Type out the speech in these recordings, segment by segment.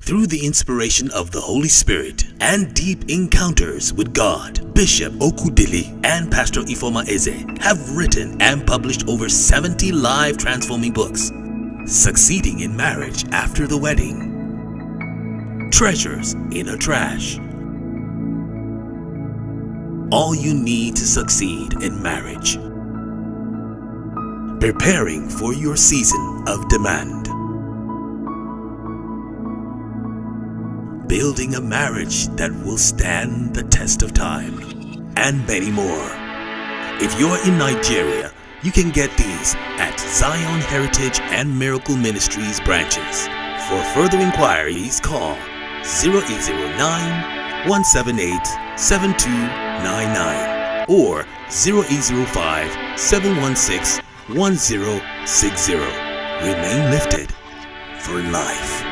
Through the inspiration of the Holy Spirit and deep encounters with God, Bishop Okudili and Pastor Ifoma Eze have written and published over 70 live transforming books. Succeeding in Marriage After the Wedding, Treasures in a Trash, All You Need to Succeed in Marriage, Preparing for Your Season of Demand, Building a Marriage That Will Stand the Test of Time, and many more. If you're in Nigeria, you can get these at Zion Heritage and Miracle Ministries branches. For further inquiries, call 0809-178-7299 or 0805-716-1060. Remain lifted for life.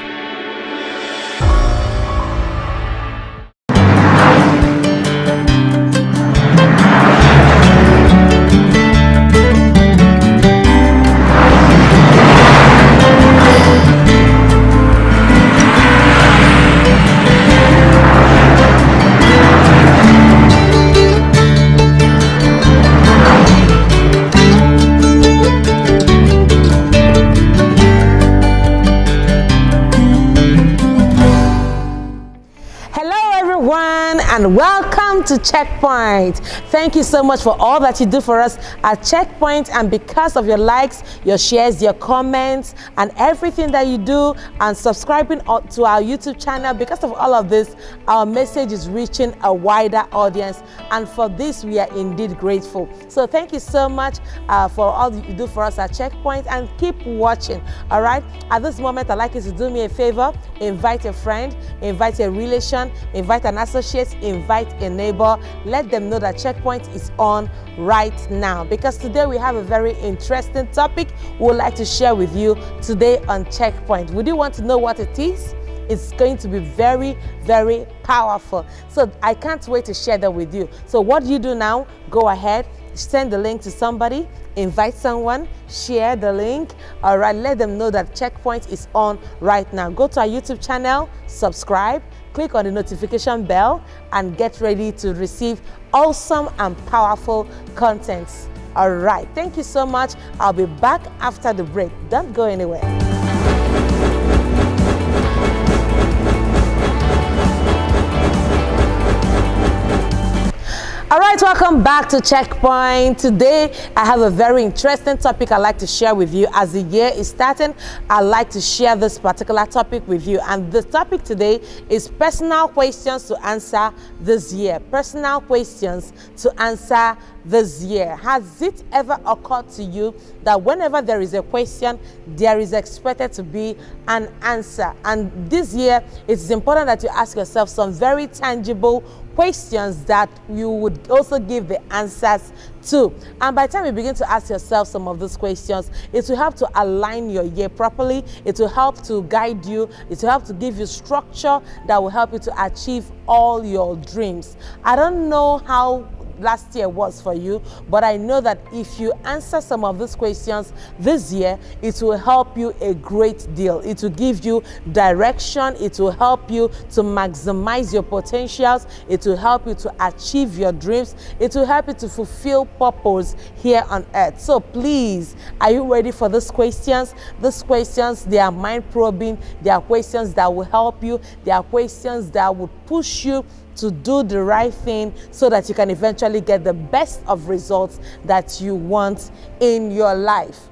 And welcome to Checkpoint. Thank you so much for all that you do for us at Checkpoint, and because of your likes, your shares, your comments, and everything that you do, and subscribing to our YouTube channel. Because of all of this, our message is reaching a wider audience, and for this we are indeed grateful. So thank you so much for all that you do for us at Checkpoint, and keep watching. All right, at this moment I'd like you to do me a favor: invite a friend, invite a relation, invite an associate, invite a neighbor. Let them know that Checkpoint is on right now, because today we have a very interesting topic we would like to share with you today on Checkpoint. Would you want to know what it is? It's going to be very, very powerful. So I can't wait to share that with you. So what do you do now? Go ahead, send the link to somebody, invite someone, share the link. All right, let them know that Checkpoint is on right now. Go to our YouTube channel, subscribe, click on the notification bell, and get ready to receive awesome and powerful contents. All right, thank you so much. I'll be back after the break. Don't go anywhere. All right, welcome back to Checkpoint. Today, I have a very interesting topic I'd like to share with you. As the year is starting, I'd like to share this particular topic with you. And the topic today is personal questions to answer this year. Personal questions to answer this year. Has it ever occurred to you that whenever there is a question, there is expected to be an answer? And this year, it's important that you ask yourself some very tangible questions that you would also give the answers to. And by the time you begin to ask yourself some of those questions, it will help to align your year properly. It will help to guide you. It will help to give you structure that will help you to achieve all your dreams. I don't know how last year was for you, but I know that if you answer some of these questions this year, it will help you a great deal. It will give you direction. It will help you to maximize your potentials. It will help you to achieve your dreams. It will help you to fulfill purpose here on earth. So please, are you ready for these questions? These questions, they are mind-probing. They are questions that will help you. They are questions that will push you to do the right thing so that you can eventually get the best of results that you want in your life.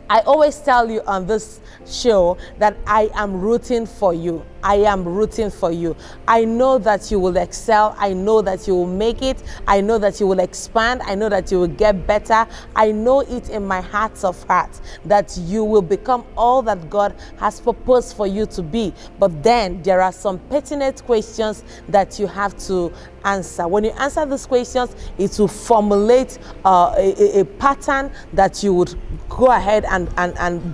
I always tell you on this show that I am rooting for you. I am rooting for you. I know that you will excel. I know that you will make it. I know that you will expand. I know that you will get better. I know it in my heart of hearts that you will become all that God has proposed for you to be. But then there are some pertinent questions that you have to answer. When you answer these questions, it will formulate a pattern that you would go ahead and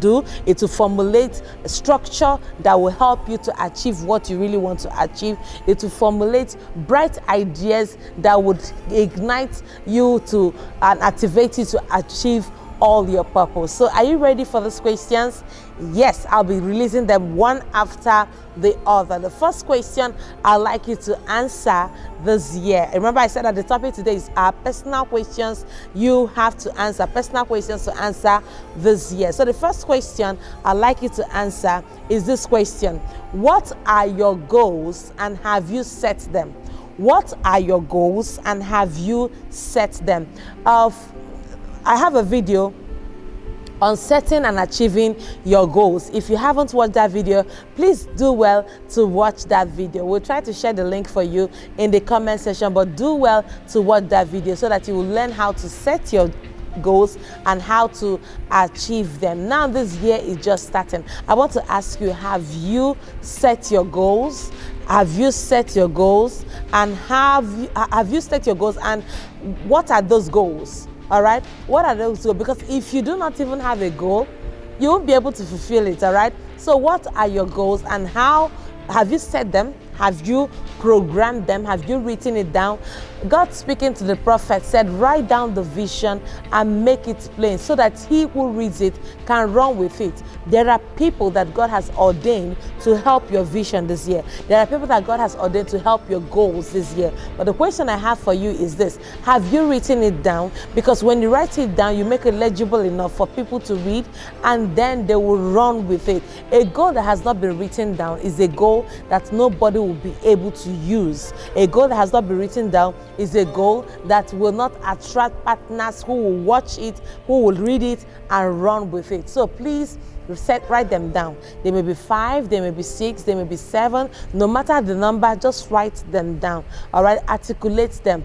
do. It will formulate a structure that will help you to achieve what you really want to achieve. It will formulate bright ideas that would ignite you to and activate you to achieve all your purpose. So are you ready for these questions? Yes, I'll be releasing them one after the other. The first question I'd like you to answer this year. Remember I said that the topic today is our personal questions you have to answer, personal questions to answer this year. So the first question I'd like you to answer is this question: what are your goals and have you set them? What are your goals and have you set them? I have a video on setting and achieving your goals. If you haven't watched that video, please do well to watch that video. We'll try to share the link for you in the comment section, but do well to watch that video so that you will learn how to set your goals and how to achieve them. Now this year is just starting. I want to ask you, have you set your goals? Have you set your goals? And have you set your goals, and what are those goals? All right, what are those goals? Because if you do not even have a goal, you won't be able to fulfill it. All right, so what are your goals and how have you set them? Have you programmed them? Have you written it down? God, speaking to the prophet, said, write down the vision and make it plain so that he who reads it can run with it. There are people that God has ordained to help your vision this year. There are people that God has ordained to help your goals this year. But the question I have for you is this: have you written it down? Because when you write it down, you make it legible enough for people to read, and then they will run with it. A goal that has not been written down is a goal that nobody will be able to use. A goal that has not been written down is a goal that will not attract partners who will watch it, who will read it and run with it. So please write them down. They may be 5, they may be 6, they may be 7. No matter the number, just write them down. All right, articulate them.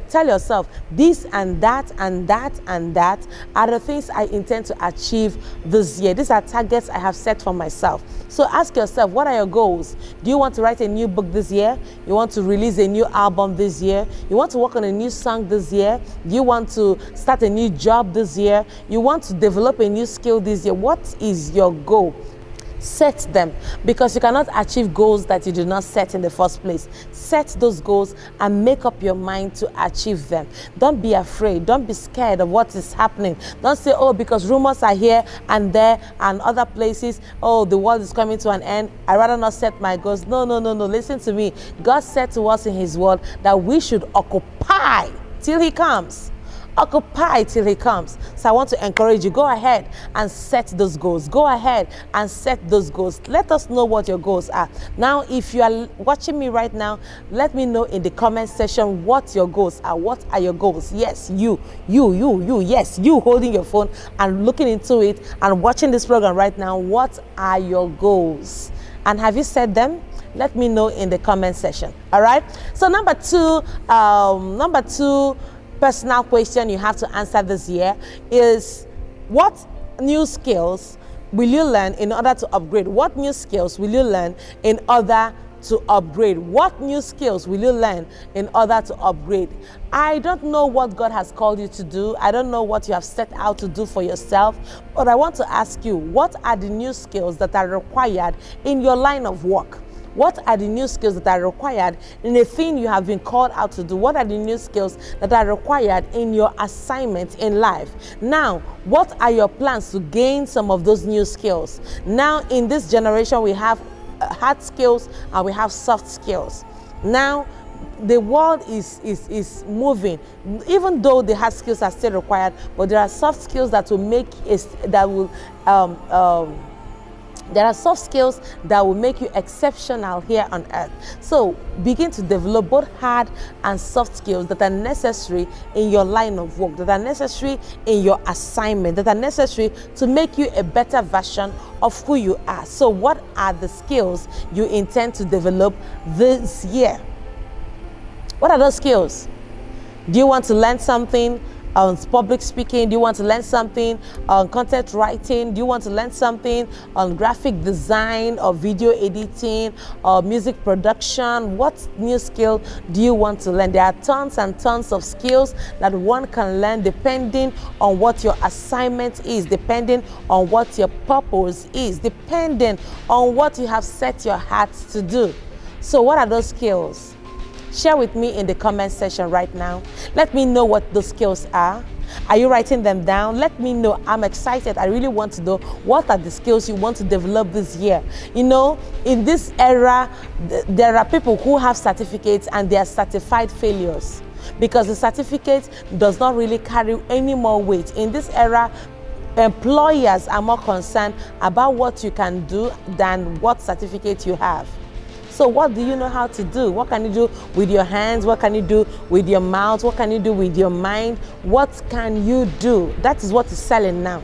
Tell yourself, this and that and that and that are the things I intend to achieve this year. These are targets I have set for myself. So ask yourself, what are your goals? Do you want to write a new book this year? You want to release a new album this year? You want to work on a new song this year? Do you want to start a new job this year? You want to develop a new skill this year? What is your goal? Set them, because you cannot achieve goals that you did not set in the first place. Set those goals and make up your mind to achieve them. Don't be afraid. Don't be scared of what is happening. Don't say, oh, because rumors are here and there and other places, oh, the world is coming to an end, I rather not set my goals. No. Listen to me. God said to us in his word that we should occupy till he comes. Occupy till he comes. So I want to encourage you, go ahead and set those goals. Go ahead and set those goals. Let us know what your goals are. Now, if you are watching me right now, let me know in the comment section what your goals are. What are your goals? Yes, you, yes, you holding your phone and looking into it and watching this program right now. What are your goals? And have you set them? Let me know in the comment section. All right. So number two, personal question you have to answer this year is: what new skills will you learn in order to upgrade? What new skills will you learn in order to upgrade? What new skills will you learn in order to upgrade? I don't know what God has called you to do. I don't know what you have set out to do for yourself, but I want to ask you, what are the new skills that are required in your line of work? What are the new skills that are required in the thing you have been called out to do? What are the new skills that are required in your assignment in life? Now, what are your plans to gain some of those new skills? Now, in this generation, we have hard skills and we have soft skills. Now, the world is moving, even though the hard skills are still required, but there are soft skills that will make there are soft skills that will make you exceptional here on earth. So begin to develop both hard and soft skills that are necessary in your line of work, that are necessary in your assignment, that are necessary to make you a better version of who you are. So what are the skills you intend to develop this year? What are those skills? Do you want to learn something on public speaking? Do you want to learn something on content writing? Do you want to learn something on graphic design or video editing or music production? What new skill do you want to learn? There are tons and tons of skills that one can learn depending on what your assignment is, depending on what your purpose is, depending on what you have set your heart to do. So what are those skills? Share with me in the comment section right now. Let me know what those skills are. Are you writing them down? Let me know. I'm excited. I really want to know what are the skills you want to develop this year. You know, in this era, there are people who have certificates and they are certified failures because the certificate does not really carry any more weight. In this era, employers are more concerned about what you can do than what certificate you have. So what do you know how to do? What can you do with your hands? What can you do with your mouth? What can you do with your mind? What can you do? That is what is selling now.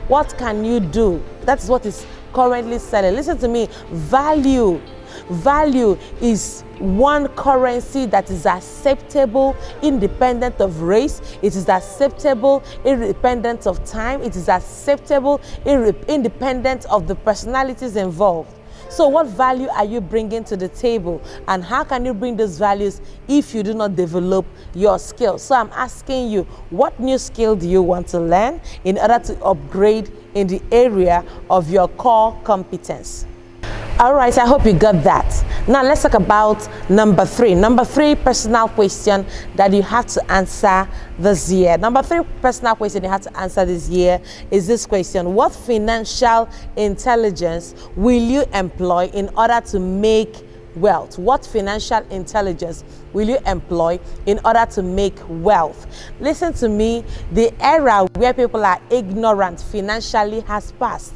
What can you do? That is what is currently selling. Listen to me. Value. Value is one currency that is acceptable independent of race. It is acceptable independent of time. It is acceptable independent of the personalities involved. So what value are you bringing to the table, and how can you bring those values if you do not develop your skills? So I'm asking you, what new skill do you want to learn in order to upgrade in the area of your core competence? All right, I hope you got that. Now let's talk about number 3. Number 3 personal question that you have to answer this year. Number 3 personal question you have to answer this year is this question: what financial intelligence will you employ in order to make wealth? What financial intelligence will you employ in order to make wealth? Listen to me, the era where people are ignorant financially has passed.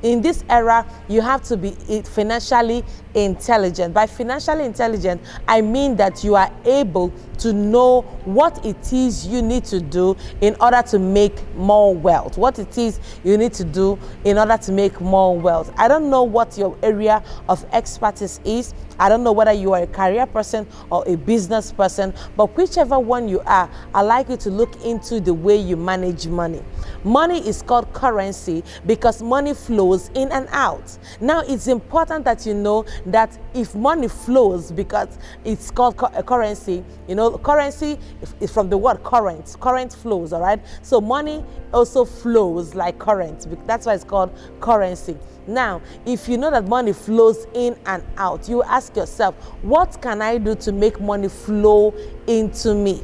In this era, you have to be financially intelligent. By financially intelligent, I mean that you are able to know what it is you need to do in order to make more wealth. What it is you need to do in order to make more wealth. I don't know what your area of expertise is. I don't know whether you are a career person or a business person, but whichever one you are, I'd like you to look into the way you manage money. Money is called currency because money flows in and out. Now, it's important that you know that if money flows, because it's called a currency, you know, currency is from the word current. Current flows, all right? So money also flows like current. That's why it's called currency. Now, if you know that money flows in and out, you ask yourself, what can I do to make money flow into me?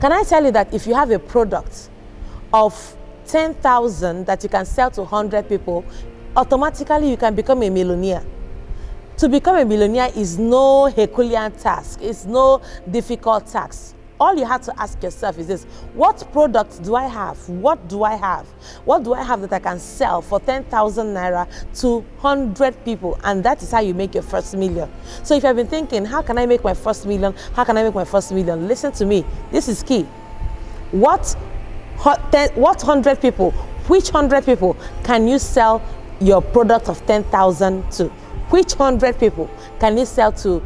Can I tell you that if you have a product of 10,000 that you can sell to 100 people, automatically you can become a millionaire. To become a millionaire is no Herculean task. It's no difficult task. All you have to ask yourself is this: what product do I have? What do I have? What do I have that I can sell for 10,000 naira to 100 people? And that is how you make your first million. So if you've been thinking, how can I make my first million? How can I make my first million? Listen to me. This is key. What 100 people, which 100 people can you sell your product of 10,000 to? Which 100 people can you sell to?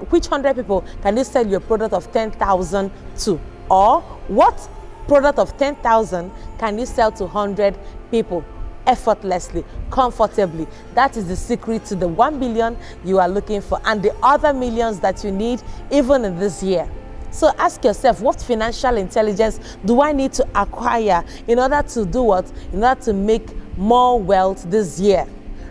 Which 100 people can you sell your product of 10,000 to? Or what product of 10,000 can you sell to 100 people effortlessly, comfortably? That is the secret to the 1 billion you are looking for and the other millions that you need even in this year. So ask yourself, what financial intelligence do I need to acquire in order to do what? In order to make more wealth this year.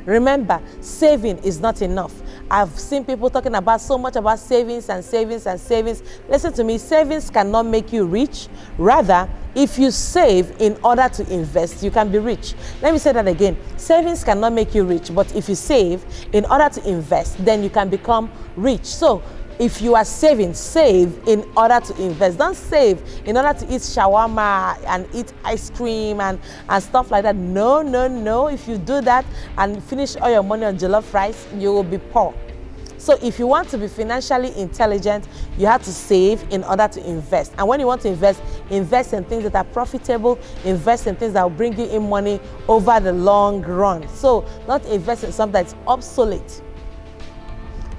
Remember, saving is not enough. I've seen people talking about so much about savings and savings and savings. Listen to me, savings cannot make you rich. Rather, if you save in order to invest, you can be rich. Let me say that again. Savings cannot make you rich, but if you save in order to invest, then you can become rich. So if you are saving, save in order to invest. Don't save in order to eat shawarma and eat ice cream and stuff like that. No, no, no. If you do that and finish all your money on jollof rice, you will be poor. So if you want to be financially intelligent, you have to save in order to invest. And when you want to invest, invest in things that are profitable, invest in things that will bring you in money over the long run. So not invest in something that's obsolete.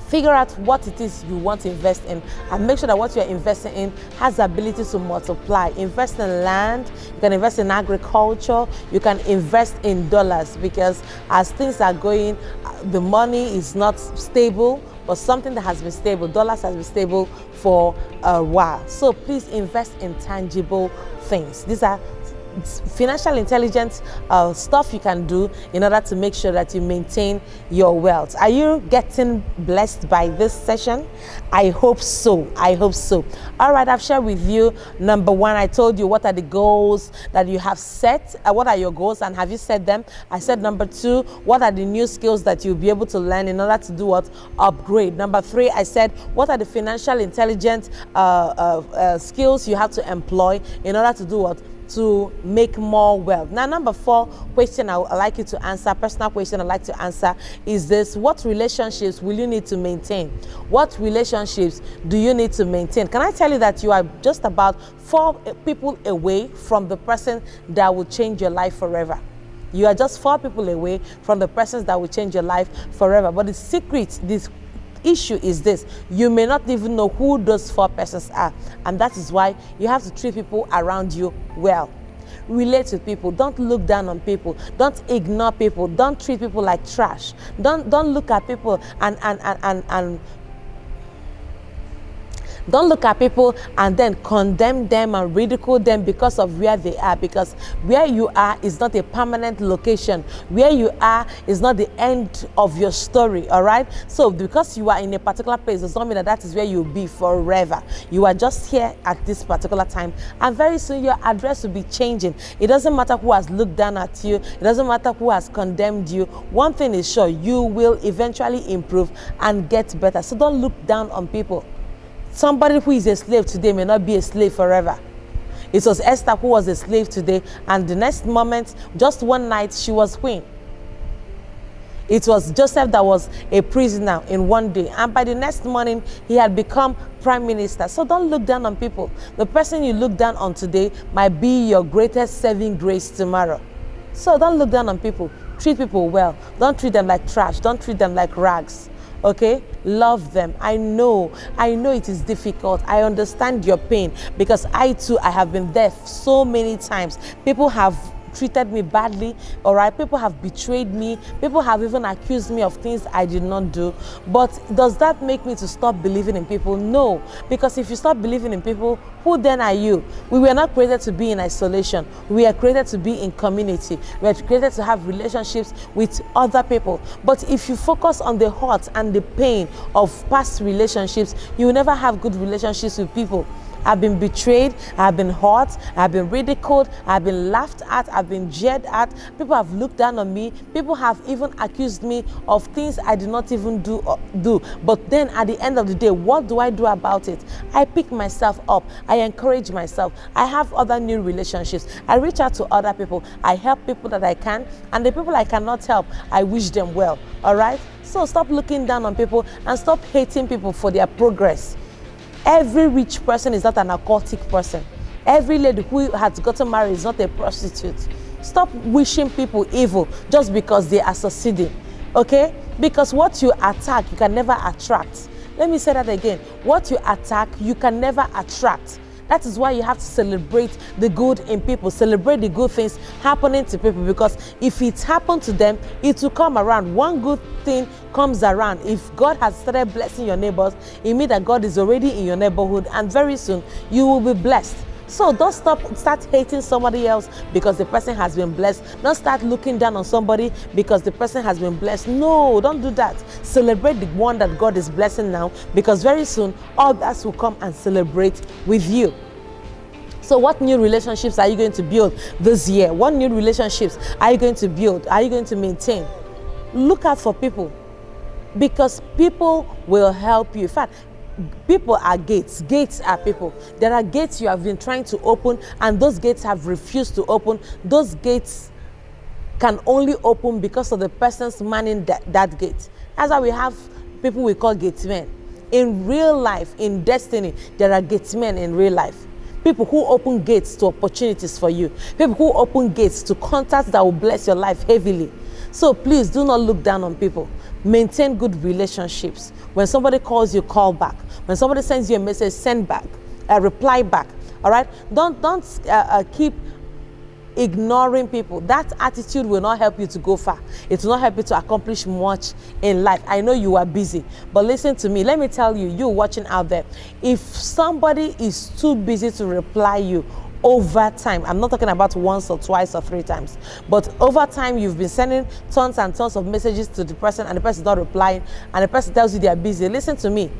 Figure out what it is you want to invest in and make sure that what you're investing in has the ability to multiply. Invest in land, you can invest in agriculture, you can invest in dollars, because as things are going, the money is not stable, but something that has been stable, dollars has been stable for a while. So please invest in tangible things. These are financial intelligence stuff you can do in order to make sure that you maintain your wealth. Are you getting blessed by this session? I hope so. I hope so. All right, I've shared with you, number one, I told you what are the goals that you have set. What are your goals and have you set them? I said number two, what are the new skills that you'll be able to learn in order to do what? Upgrade. Number three, I said what are the financial intelligence skills you have to employ in order to do what? To make more wealth. Now, number four question I'd like you to answer, personal question I'd like to answer is this: what relationships will you need to maintain? What relationships do you need to maintain? Can I tell you that you are just about 4 people away from the person that will change your life forever? You are just 4 people away from the persons that will change your life forever. But the secret, this issue is this: you may not even know who those 4 persons are, and that is why you have to treat people around you well. Relate with people. Don't look down on people. Don't ignore people. Don't treat people like trash. Don't look at people and don't look at people and then condemn them and ridicule them because of where they are, because where you are is not a permanent location. Where you are is not the end of your story, all right? So because you are in a particular place does not mean that that is where you'll be forever. You are just here at this particular time, and very soon your address will be changing. It doesn't matter who has looked down at you. It doesn't matter who has condemned you. One thing is sure: you will eventually improve and get better. So don't look down on people. Somebody who is a slave today may not be a slave forever. It was Esther who was a slave today, and the next moment, just one night, she was queen. It was Joseph that was a prisoner in one day, and by the next morning, he had become prime minister. So don't look down on people. The person you look down on today might be your greatest saving grace tomorrow. So don't look down on people. Treat people well. Don't treat them like trash. Don't treat them like rags. Okay, love them. I know it is difficult. I understand your pain, because I too, I have been there so many times. People have treated me badly, all right? People have betrayed me. People have even accused me of things I did not do. But does that make me to stop believing in people? No, because if you stop believing in people, who then are you? We were not created to be in isolation. We are created to be in community. We are created to have relationships with other people. But if you focus on the hurt and the pain of past relationships, you will never have good relationships with people. I've been betrayed, I've been hurt, I've been ridiculed, I've been laughed at, I've been jeered at. People have looked down on me. People have even accused me of things I did not even do. But then at the end of the day, what do I do about it? I pick myself up. I encourage myself. I have other new relationships. I reach out to other people. I help people that I can, and the people I cannot help, I wish them well. All right? So stop looking down on people and stop hating people for their progress. Every rich person is not an occultic person. Every lady who has gotten married is not a prostitute. Stop wishing people evil just because they are succeeding, okay? Because what you attack, you can never attract. Let me say that again. What you attack, you can never attract. That is why you have to celebrate the good in people, celebrate the good things happening to people, because if it happened to them, it will come around. One good thing comes around. If God has started blessing your neighbors, it means that God is already in your neighborhood, and very soon you will be blessed. So don't start hating somebody else because the person has been blessed. Don't start looking down on somebody because the person has been blessed. No, don't do that. Celebrate the one that God is blessing now, because very soon others will come and celebrate with you. So what new relationships are you going to build this year? What new relationships are you going to build? Are you going to maintain? Look out for people, because people will help you. In fact, people are gates. Gates are people. There are gates you have been trying to open, and those gates have refused to open. Those gates can only open because of the person's manning that gate. That's why we have people we call gatesmen. In real life, in destiny, there are gatesmen in real life. People who open gates to opportunities for you. People who open gates to contacts that will bless your life heavily. So please do not look down on people. Maintain good relationships. When somebody calls you, call back. When somebody sends you a message, send back. Reply back. All right? Don't keep ignoring people. That attitude will not help you to go far. It will not help you to accomplish much in life. I know you are busy, but listen to me. Let me tell you, you watching out there, if somebody is too busy to reply you, over time. I'm not talking about once or twice or 3 times, but over time you've been sending tons and tons of messages to the person and the person is not replying and the person tells you they are busy. Listen to me.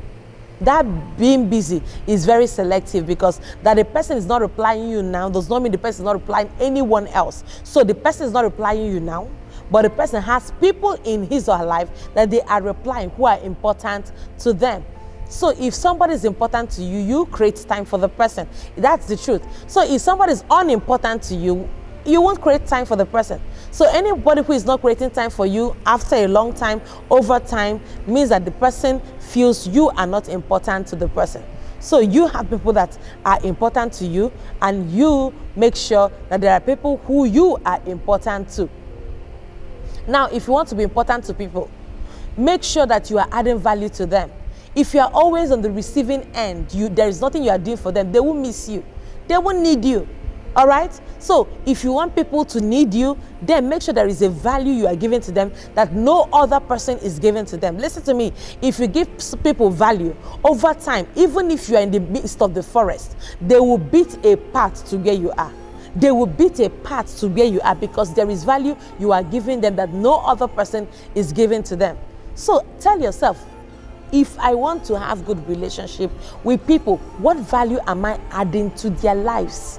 That being busy is very selective, because that the person is not replying you now does not mean the person is not replying anyone else. So the person is not replying you now, but the person has people in his or her life that they are replying who are important to them. So if somebody is important to you, you create time for the person. That's the truth. So if somebody is unimportant to you, you won't create time for the person. So anybody who is not creating time for you after a long time, over time, means that the person feels you are not important to the person. So you have people that are important to you, and you make sure that there are people who you are important to. Now, if you want to be important to people, make sure that you are adding value to them. If you are always on the receiving end, there is nothing you are doing for them, they will miss you. They won't need you. All right? So if you want people to need you, then make sure there is a value you are giving to them that no other person is giving to them. Listen to me. If you give people value over time, even if you are in the midst of the forest, they will beat a path to where you are. They will beat a path to where you are, because there is value you are giving them that no other person is giving to them. So tell yourself, if I want to have good relationship with people, what value am I adding to their lives?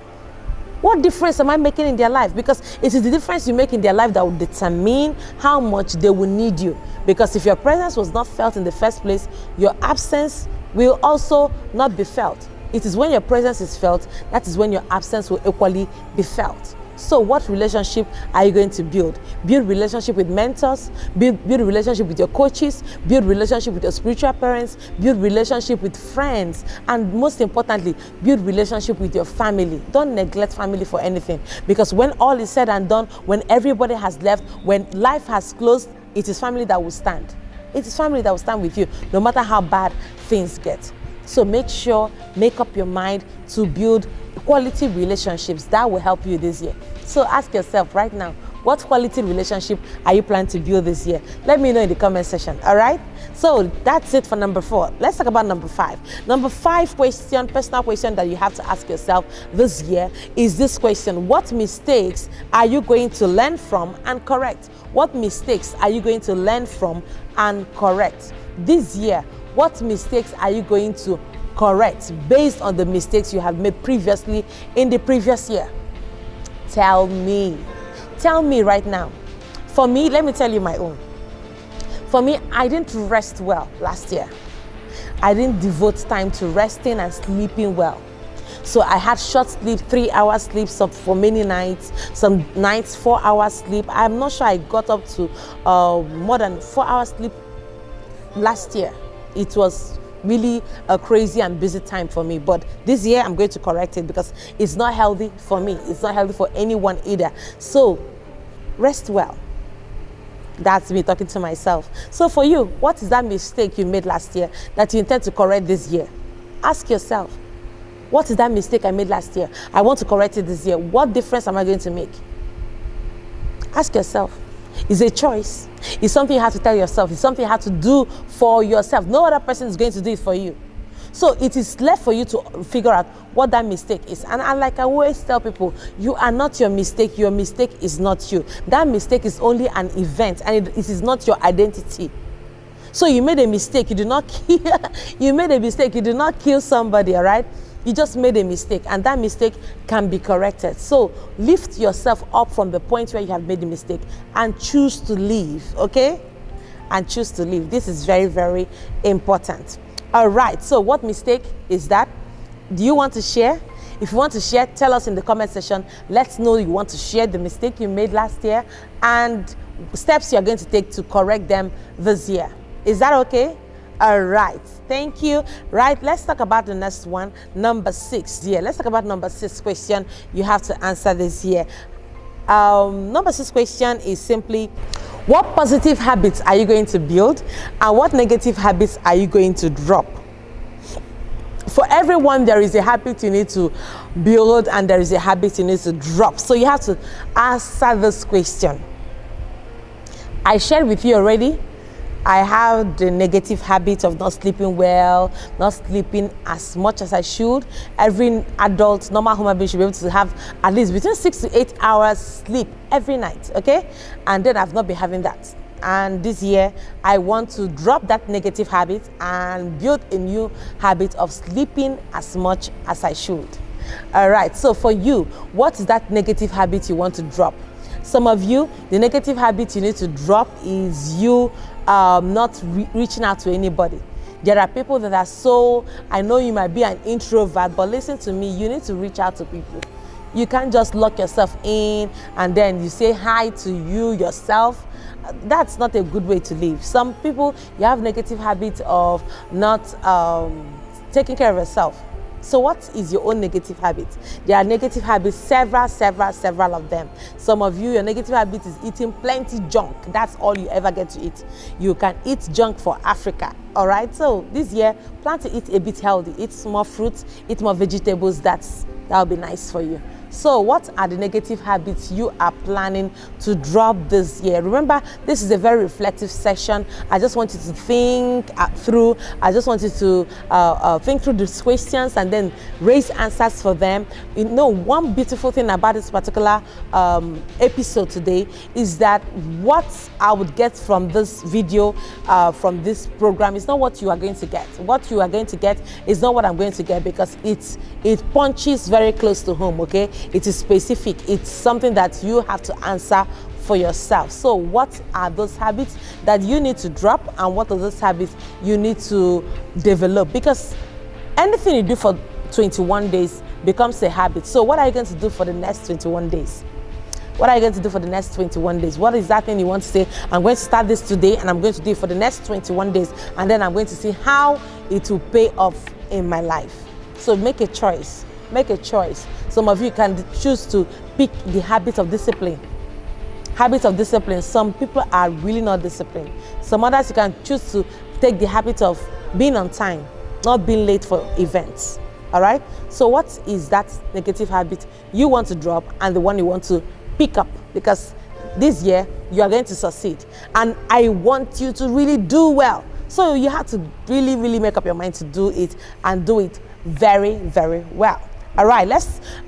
What difference am I making in their life? Because it is the difference you make in their life that will determine how much they will need you. Because if your presence was not felt in the first place, your absence will also not be felt. It is when your presence is felt, that is when your absence will equally be felt. So what relationship are you going to build? Build relationship with mentors, build relationship with your coaches, build relationship with your spiritual parents, build relationship with friends, and most importantly, build relationship with your family. Don't neglect family for anything, because when all is said and done, when everybody has left, when life has closed, it is family that will stand. It is family that will stand with you, no matter how bad things get. So make up your mind to build quality relationships that will help you this year. So ask yourself right now, what quality relationship are you planning to build this year? Let me know in the comment section, all right? So that's it for number 4. Let's talk about number 5. Number 5 question, personal question that you have to ask yourself this year is this question: what mistakes are you going to learn from and correct? What mistakes are you going to learn from and correct this year? What mistakes are you going to correct based on the mistakes you have made previously in the previous year? Tell me right now. For me, let me tell you my own. For me, I didn't rest well last year. I didn't devote time to resting and sleeping well. So I had short sleep, 3 hours sleep for many nights, some nights 4 hours sleep. I'm not sure I got up to more than 4 hours sleep last year. It was really a crazy and busy time for me, but this year I'm going to correct it, because it's not healthy for me. It's not healthy for anyone either. So rest well. That's me talking to myself. So for you, what is that mistake you made last year that you intend to correct this year? Ask yourself, what is that mistake I made last year? I want to correct it this year. What difference am I going to make? Ask yourself. It's a choice. It's something you have to tell yourself. It's something you have to do for yourself. No other person is going to do it for you. So it is left for you to figure out what that mistake is. And like I always tell people, you are not your mistake. Your mistake is not you. That mistake is only an event, and it is not your identity. So you made a mistake. You did not kill. You made a mistake. You did not kill somebody, all right? You just made a mistake, and that mistake can be corrected. So lift yourself up from the point where you have made the mistake and choose to leave, okay? And choose to leave. This is very, very important. All right, so what mistake is that? Do you want to share? If you want to share, tell us in the comment section. Let's know you want to share the mistake you made last year and steps you're going to take to correct them this year. Is that okay? All right, thank you. Right, let's talk about the next one, number 6. Yeah, let's talk about number 6 question you have to answer this year. Number 6 question is simply, what positive habits are you going to build, and what negative habits are you going to drop? For everyone, there is a habit you need to build, and there is a habit you need to drop. So you have to answer this question. I shared with you already I have the negative habit of not sleeping well, not sleeping as much as I should. Every adult, normal human being should be able to have at least between 6 to 8 hours sleep every night, okay? And then I've not been having that. And this year, I want to drop that negative habit and build a new habit of sleeping as much as I should. All right, so for you, what is that negative habit you want to drop? Some of you, the negative habit you need to drop is you not reaching out to anybody. There are people that are so, I know you might be an introvert, but listen to me, you need to reach out to people. You can't just lock yourself in and then you say hi to you yourself. That's not a good way to live. Some people, you have negative habits of not taking care of yourself. So what is your own negative habit? There are negative habits, several of them. Some of you, your negative habit is eating plenty junk. That's all you ever get to eat. You can eat junk for Africa, all right? So this year, plan to eat a bit healthy. Eat more fruits, eat more vegetables. That'll be nice for you. So what are the negative habits you are planning to drop this year? Remember, this is a very reflective session. I just want you to think through. I just want you to think through these questions and then raise answers for them. You know, one beautiful thing about this particular episode today is that what I would get from this video, from this program, is not what you are going to get. What you are going to get is not what I'm going to get, because it punches very close to home, okay? It is specific. It's something that you have to answer for yourself. So what are those habits that you need to drop, and what are those habits you need to develop? Because anything you do for 21 days becomes a habit. So what are you going to do for the next 21 days? What are you going to do for the next 21 days? What is that thing you want to say? I'm going to start this today and I'm going to do it for the next 21 days. And then I'm going to see how it will pay off in my life. So make a choice. Make a choice. Some of you can choose to pick the habit of discipline. Habit of discipline. Some people are really not disciplined. Some others, you can choose to take the habit of being on time, not being late for events. All right? So what is that negative habit you want to drop and the one you want to pick up? Because this year, you are going to succeed. And I want you to really do well. So you have to really make up your mind to do it, and do it very well. All right,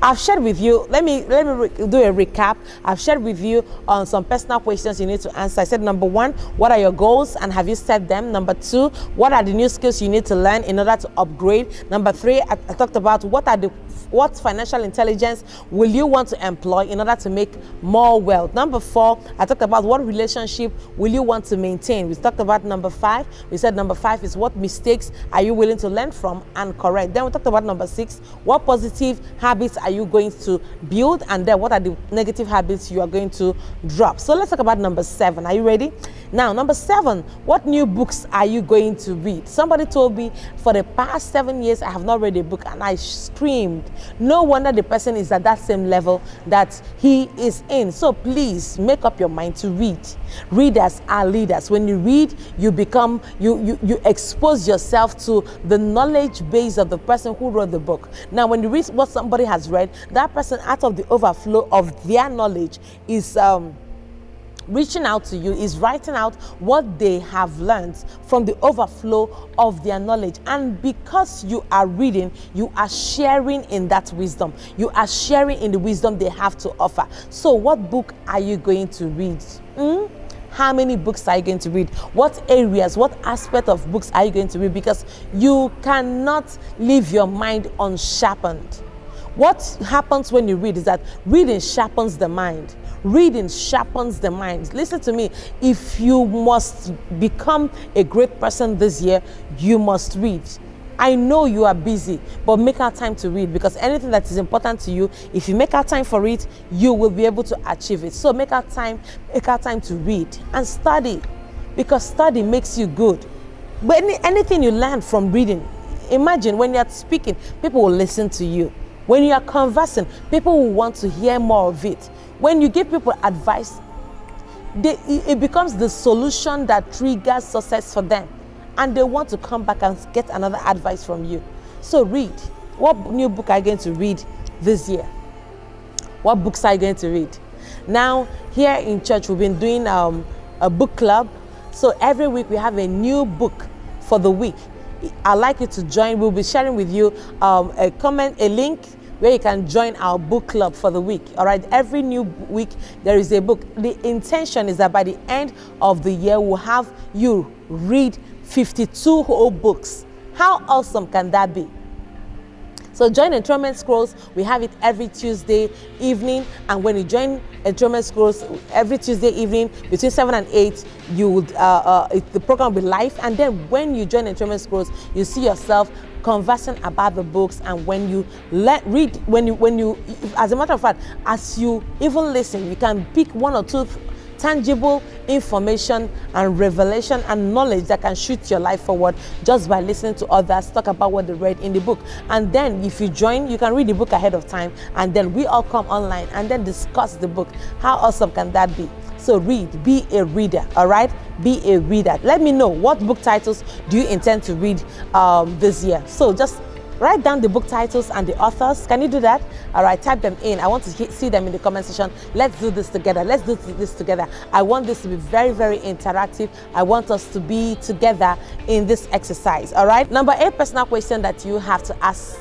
I've shared with you, let me do a recap. I've shared with you on some personal questions you need to answer. I said, number 1, what are your goals and have you set them? Number 2, what are the new skills you need to learn in order to upgrade? Number 3, I talked about what financial intelligence will you want to employ in order to make more wealth. Number 4, I talked about what relationship will you want to maintain. We talked about number 5. We said number 5 is what mistakes are you willing to learn from and correct. Then we talked about number 6, what positive habits are you going to build, and then what are the negative habits you are going to drop. So let's talk about number 7. Are you ready? Now, number 7, what new books are you going to read? Somebody told me for the past 7 years I have not read a book, and I screamed. No wonder the person is at that same level that he is in. So please make up your mind to read. Readers are leaders. When you read, you become, you expose yourself to the knowledge base of the person who wrote the book. Now, when you read what somebody has read, that person, out of the overflow of their knowledge, is reaching out to you, is writing out what they have learned from the overflow of their knowledge. And because you are reading, you are sharing in that wisdom. You are sharing in the wisdom they have to offer. So what book are you going to read? How many books are you going to read? What areas, what aspect of books are you going to read? Because you cannot leave your mind unsharpened. What happens when you read is that reading sharpens the mind. Reading sharpens the mind. Listen to me. If you must become a great person this year, you must read. I know you are busy, but make out time to read, because anything that is important to you, if you make out time for it, you will be able to achieve it. So make out time to read and study, because study makes you good. But anything you learn from reading, imagine when you're speaking, people will listen to you. When you are conversing, people will want to hear more of it. When you give people advice, it becomes the solution that triggers success for them. And they want to come back and get another advice from you. So read. What new book are you going to read this year? What books are you going to read? Now, here in church, we've been doing a book club. So every week we have a new book for the week. I'd like you to join. We'll be sharing with you a link where you can join our book club for the week. All right, every new week there is a book. The intention is that by the end of the year we'll have you read 52 whole books. How awesome can that be? So join Enthronement Scrolls. We have it every Tuesday evening, and when you join Enthronement Scrolls every Tuesday evening between 7 and 8, you would the program will be live. And then when you join Enthronement Scrolls, you see yourself conversing about the books. And when you as a matter of fact, as you even listen, you can pick one or two tangible information and revelation and knowledge that can shoot your life forward just by listening to others talk about what they read in the book. And then if you join, you can read the book ahead of time, and then we all come online and then discuss the book. How awesome can that be? So read, be a reader, all right? Be a reader. Let me know, what book titles do you intend to read this year? So just write down the book titles and the authors. Can you do that? All right, type them in. I want to see them in the comment section. Let's do this together. Let's do this together. I want this to be very, very interactive. I want us to be together in this exercise. All right. Number 8 personal question that you have to ask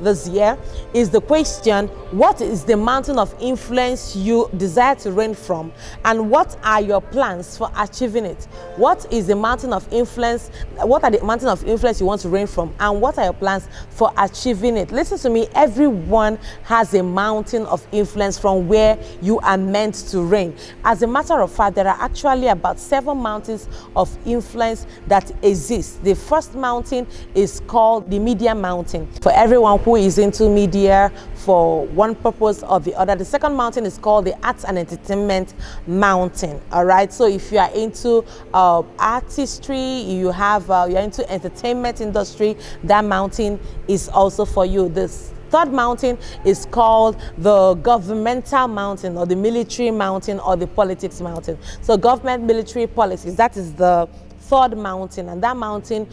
this year is the question: what is the mountain of influence you desire to reign from, and what are your plans for achieving it? What is the mountain of influence? What are the mountain of influence you want to reign from, and what are your plans for achieving it? Listen to me, everyone has a mountain of influence from where you are meant to reign. As a matter of fact, there are actually about 7 mountains of influence that exist. The first mountain is called the media mountain. For everyone who is into media for one purpose or the other. The second mountain is called the arts and entertainment mountain. All right, so if you are into artistry, you're into entertainment industry, that mountain is also for you. This third mountain is called the governmental mountain, or the military mountain, or the politics mountain. So government, military, politics, that is the third mountain, and that mountain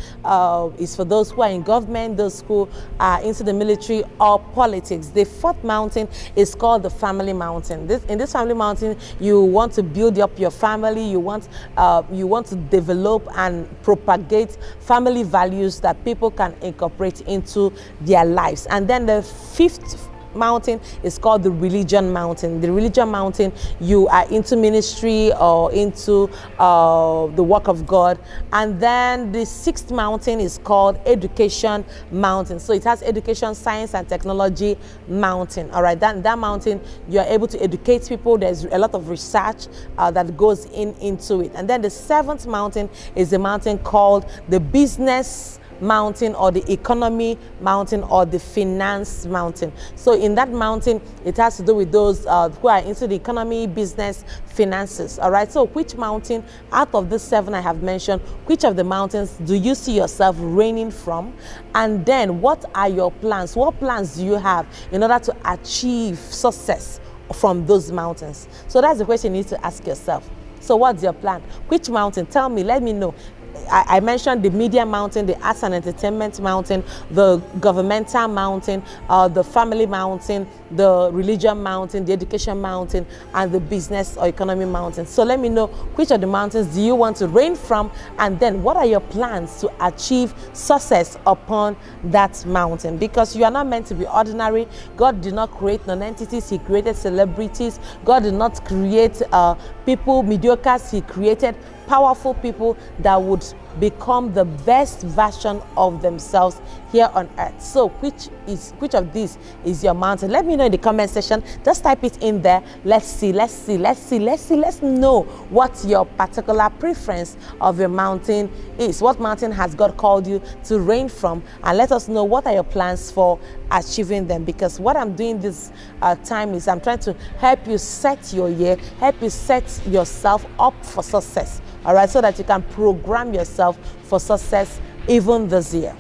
is for those who are in government, those who are into the military or politics. The fourth mountain is called the family mountain. In this family mountain, you want to build up your family. You want to develop and propagate family values that people can incorporate into their lives. And then the fifth mountain is called the religion mountain. The religion mountain, you are into ministry or into the work of God. And then the sixth mountain is called education mountain. So it has education, science and technology mountain. All right, that mountain, you are able to educate people. There's a lot of research that goes into it. And then the seventh mountain is a mountain called the business mountain, or the economy mountain, or the finance mountain. So in that mountain, it has to do with those who are into the economy, business, finances. All right, so which mountain out of the 7 I have mentioned, which of the mountains do you see yourself reigning from? And then what are your plans? What plans do you have in order to achieve success from those mountains? So that's the question you need to ask yourself. So what's your plan? Which mountain? Tell me, let me know. I mentioned the media mountain, the arts and entertainment mountain, the governmental mountain, the family mountain, the religion mountain, the education mountain, and the business or economy mountain. So let me know, which of the mountains do you want to reign from, and then what are your plans to achieve success upon that mountain? Because you are not meant to be ordinary. God did not create non-entities, He created celebrities. God did not create people mediocres, He created powerful people that would become the best version of themselves here on earth. So which of these is your mountain? Let me know in the comment section. Just type it in there. Let's know what your particular preference of your mountain is. What mountain has God called you to reign from? And let us know what are your plans for achieving them. Because what I'm doing this time is I'm trying to help you set your year, help you set yourself up for success. All right, so that you can program yourself for success even this year.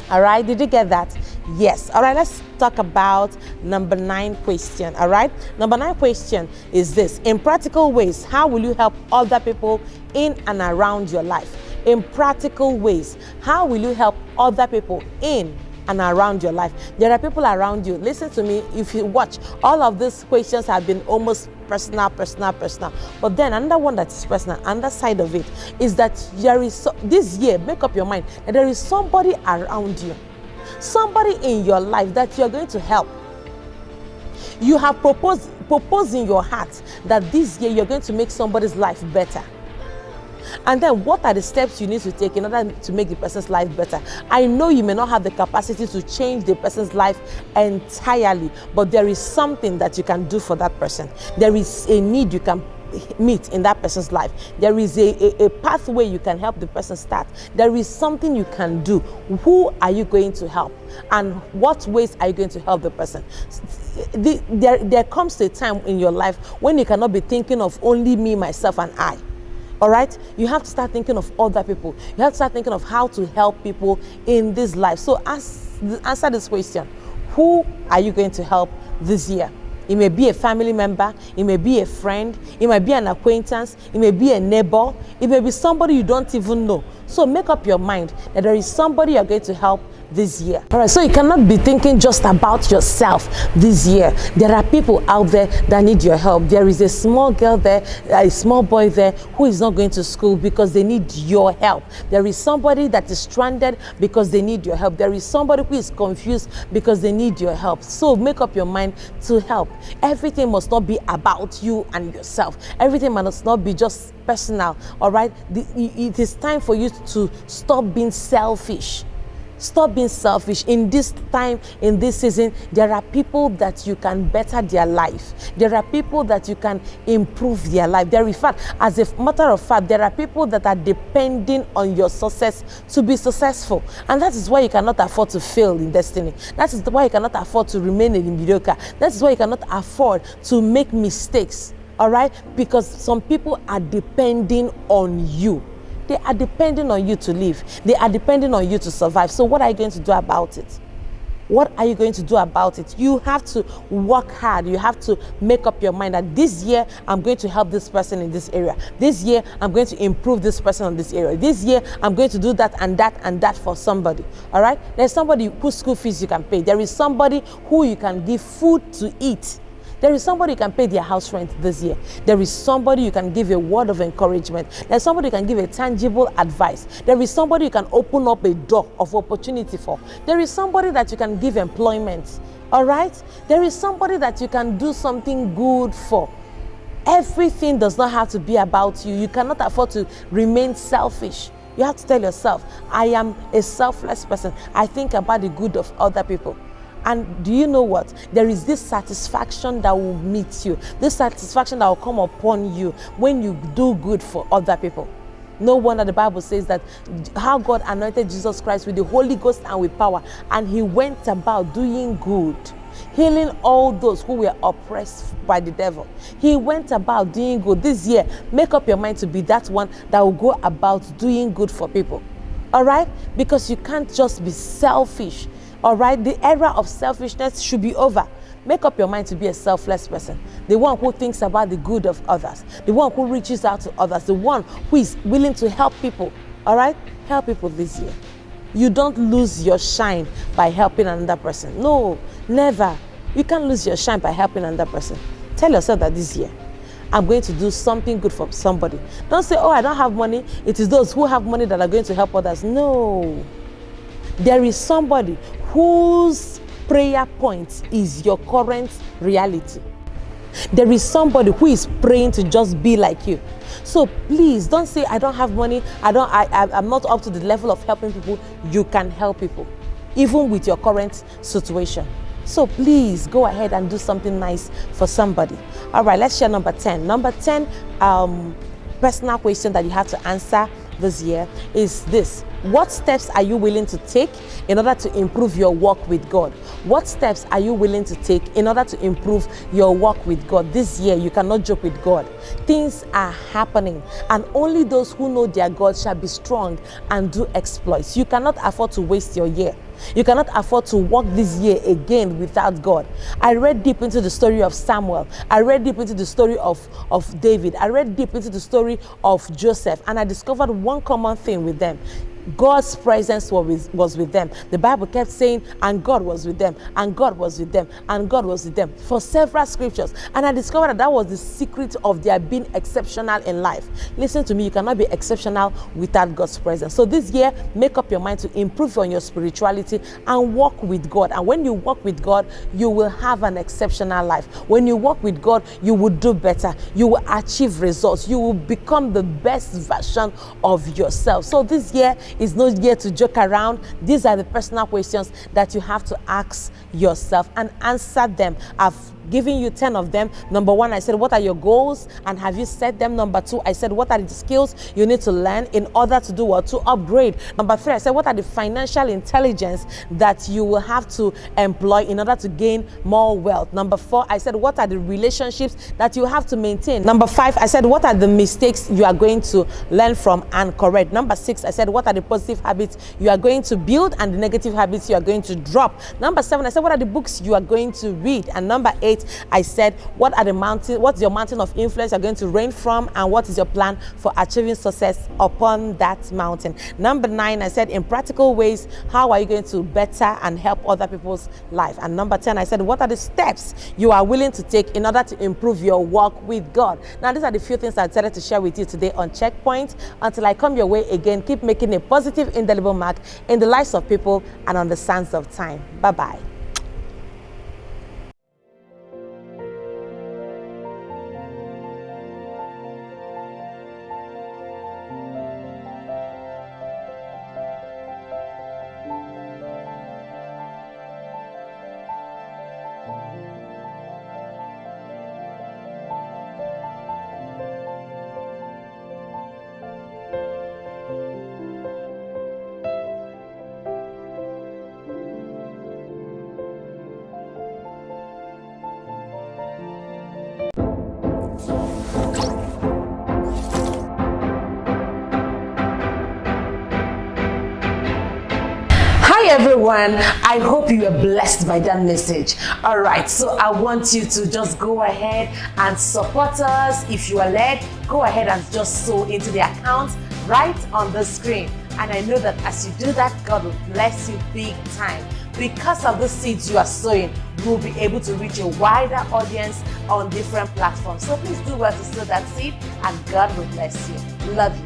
All right, did you get that? Yes. All right, let's talk about number 9 question. All right, number 9 question is this: in practical ways, how will you help other people in and around your life? In practical ways, how will you help other people in and around your life? There are people around you. Listen to me. If you watch, all of these questions have been almost personal. But then another one that is personal, another side of it is that there is this year, make up your mind that there is somebody around you, somebody in your life that you're going to help. You have proposed in your heart that this year you're going to make somebody's life better. And then what are the steps you need to take in order to make the person's life better? I know you may not have the capacity to change the person's life entirely, but there is something that you can do for that person. There is a need you can meet in that person's life. There is a pathway you can help the person start. There is something you can do. Who are you going to help? And what ways are you going to help the person? There comes a time in your life when you cannot be thinking of only me, myself, and I. All right? You have to start thinking of other people. You have to start thinking of how to help people in this life. So answer this question. Who are you going to help this year? It may be a family member, it may be a friend, it might be an acquaintance, it may be a neighbor, it may be somebody you don't even know. So make up your mind that there is somebody you're going to help this year. All right, so you cannot be thinking just about yourself this year. There are people out there that need your help. There is a small girl there, a small boy there who is not going to school because they need your help. There is somebody that is stranded because they need your help. There is somebody who is confused because they need your help. So make up your mind to help. Everything must not be about you and yourself. Everything must not be just personal. All right, it is time for you to stop being selfish. Stop being selfish. In this time, in this season, there are people that you can better their life. There are people that you can improve their life. There is fact, as a matter of fact, there are people that are depending on your success to be successful. And that is why you cannot afford to fail in destiny. That is why you cannot afford to remain in mediocre. That is why you cannot afford to make mistakes. All right? Because some people are depending on you. They are depending on you to live. They are depending on you to survive. So what are you going to do about it? What are you going to do about it? You have to work hard. You have to make up your mind that this year, I'm going to help this person in this area. This year, I'm going to improve this person in this area. This year, I'm going to do that and that and that for somebody. All right? There's somebody whose school fees you can pay. There is somebody who you can give food to eat. There is somebody you can pay their house rent this year. There is somebody you can give a word of encouragement. There's somebody you can give a tangible advice. There is somebody you can open up a door of opportunity for. There is somebody that you can give employment. All right? There is somebody that you can do something good for. Everything does not have to be about you. You cannot afford to remain selfish. You have to tell yourself, I am a selfless person. I think about the good of other people. And do you know what? There is this satisfaction that will meet you. This satisfaction that will come upon you when you do good for other people. No wonder the Bible says that how God anointed Jesus Christ with the Holy Ghost and with power. And he went about doing good, healing all those who were oppressed by the devil. He went about doing good. This year, make up your mind to be that one that will go about doing good for people. All right? Because you can't just be selfish. All right, the era of selfishness should be over. Make up your mind to be a selfless person. The one who thinks about the good of others. The one who reaches out to others. The one who is willing to help people. All right, help people this year. You don't lose your shine by helping another person. No, never. You can't lose your shine by helping another person. Tell yourself that this year, I'm going to do something good for somebody. Don't say, oh, I don't have money. It is those who have money that are going to help others. No. There is somebody whose prayer point is your current reality. There is somebody who is praying to just be like you. So please don't say, I don't have money. I'm not up to the level of helping people. You can help people, even with your current situation. So please go ahead and do something nice for somebody. All right, let's share number 10. Number 10, personal question that you have to answer this year is this. What steps are you willing to take in order to improve your walk with God? What steps are you willing to take in order to improve your walk with God? This year, you cannot joke with God. Things are happening, and only those who know their God shall be strong and do exploits. You cannot afford to waste your year. You cannot afford to walk this year again without God. I read deep into the story of Samuel. I read deep into the story of David. I read deep into the story of Joseph, and I discovered one common thing with them. God's presence was with them. The Bible kept saying, and God was with them, and God was with them, and God was with them, for several scriptures. And I discovered that was the secret of their being exceptional in life. Listen to me, you cannot be exceptional without God's presence. So this year, make up your mind to improve on your spirituality and walk with God. And when you walk with God, you will have an exceptional life. When you walk with God, you will do better. You will achieve results. You will become the best version of yourself. So this year is no year to joke around. These are the personal questions that you have to ask yourself and answer them. I've given you 10 of them. Number 1, I said, what are your goals and have you set them? Number 2, I said, what are the skills you need to learn in order to do what? To upgrade. Number 3, I said, what are the financial intelligence that you will have to employ in order to gain more wealth? Number 4, I said, what are the relationships that you have to maintain? Number 5, I said, what are the mistakes you are going to learn from and correct? Number 6, I said, what are the positive habits you are going to build and the negative habits you are going to drop? Number 7, I said, what are the books you are going to read? And number 8, I said, what's your mountain of influence you're going to reign from, and what is your plan for achieving success upon that mountain? Number 9, I said, in practical ways, how are you going to better and help other people's life? And number 10, I said, what are the steps you are willing to take in order to improve your walk with God? Now, these are the few things I decided to share with you today on Checkpoint. Until I come your way again, keep making a positive, indelible mark in the lives of people and on the sands of time. Bye-bye. Hi everyone, I hope you are blessed by that message. All right, so I want you to just go ahead and support us. If you are led, go ahead and just sow into the account right on the screen. And I know that as you do that, God will bless you big time. Because of the seeds you are sowing, you will be able to reach a wider audience on different platforms. So please do well to sow that seed and God will bless you. Love you.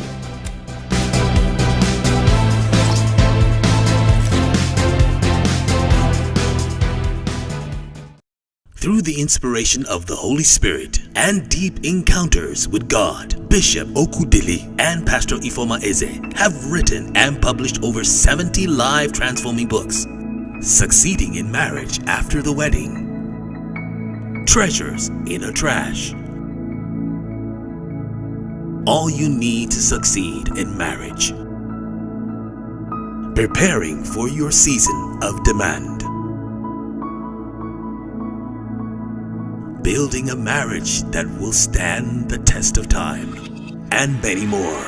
Through the inspiration of the Holy Spirit and deep encounters with God, Bishop Okudili and Pastor Ifeoma Eze have written and published over 70 live transforming books. Succeeding in Marriage After the Wedding, Treasures in a Trash, All You Need to Succeed in Marriage, Preparing for Your Season of Demand, Building a Marriage That Will Stand the Test of Time, and many more.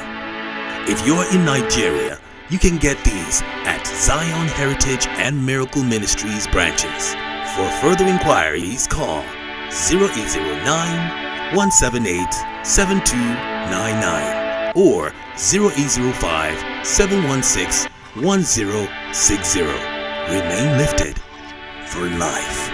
If you're in Nigeria, you can get these at Zion Heritage and Miracle Ministries branches. For further inquiries, call 0809-178-7299 or 0805-716-1060. Remain lifted for life.